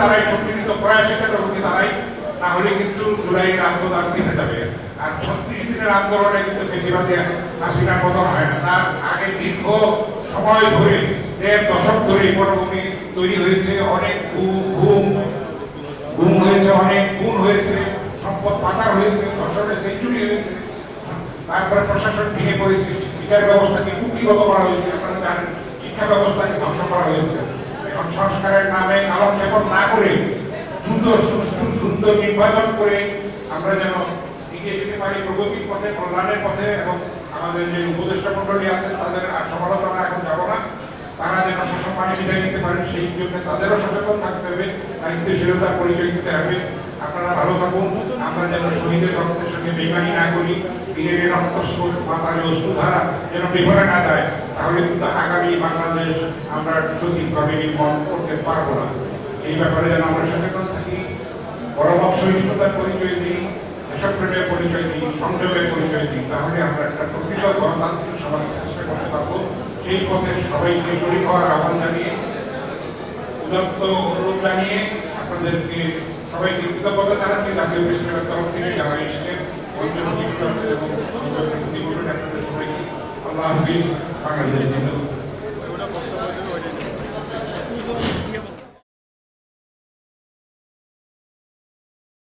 দাঁড়াই, সম্মিলিত প্রয়াসে রুখে দাঁড়াই, না হলে কিন্তু জুলাইয়ের আন্দোলন পিছিয়ে যাবে। আর 36 দিনের আন্দোলনে কিন্তু ফেসিবাদী হাসিনার পতন হয় না। তার আগে দীর্ঘ সময় ধরে, 1.5 দশক ধরে পটভূমি তৈরি হয়েছে, অনেক গুম হয়েছে, অনেক খুন হয়েছে, সম্পদ পাচার হয়েছে, ধর্ষণের সেঞ্চুরি হয়েছে, তারপরে প্রশাসন ভেঙে পড়েছে, বিচার ব্যবস্থাকে কুক্ষিগত করা হয়েছে, আপনারা জানেন, শিক্ষা ব্যবস্থাকে ধ্বংস করা হয়েছে। এখন সংস্কারের নামে কালক্ষেপণ না করে দ্রুত সুষ্ঠু সুন্দর নির্বাচন করে আমরা যেন এগিয়ে যেতে পারি প্রগতির পথে, কল্যাণের পথে, এবং আমাদের যে উপদেষ্টা মন্ডলী আছেন তাদের আর সমালোচনা এখন যাব না, তারা যেন সসম্মানে বিদায় নিতে পারেন, সেই জন্য তাদেরও সচেতন থাকতে হবে, দায়িত্বশীলতার পরিচয় দিতে হবে। আপনারা ভালো থাকুন, আমরা যেন শহীদের রক্তের সঙ্গে বেমানি না করি, বীরের রক্তস্রোত, মাতার অশ্রুধারা যেন বিফলে না যায়, তাহলে কিন্তু আগামী বাংলাদেশ আমরা সঠিকভাবে নির্মাণ করতে পারবো না। এই ব্যাপারে যেন আমরা সচেতন থাকি, পরমক সহিষ্ণুতার পরিচয় দিই, দেশপ্রেমের পরিচয় দিই, সংযমের পরিচয় দিই, তাহলে আমরা একটা প্রকৃত গণতান্ত্রিক সমাজ প্রতিষ্ঠা করতে পারবো। সেই পথে সবাইকে শরীর হওয়ার আহ্বান জানিয়ে, উদাত্ত অনুরোধ জানিয়ে আপনাদেরকে সবাইকে কৃতজ্ঞতা জানাচ্ছি জাতীয় প্রেসিডেন্টের তরফ থেকে যারা এসেছেন, এবং সবাইকে আল্লাহ হাফিজ, বাংলাদেশ।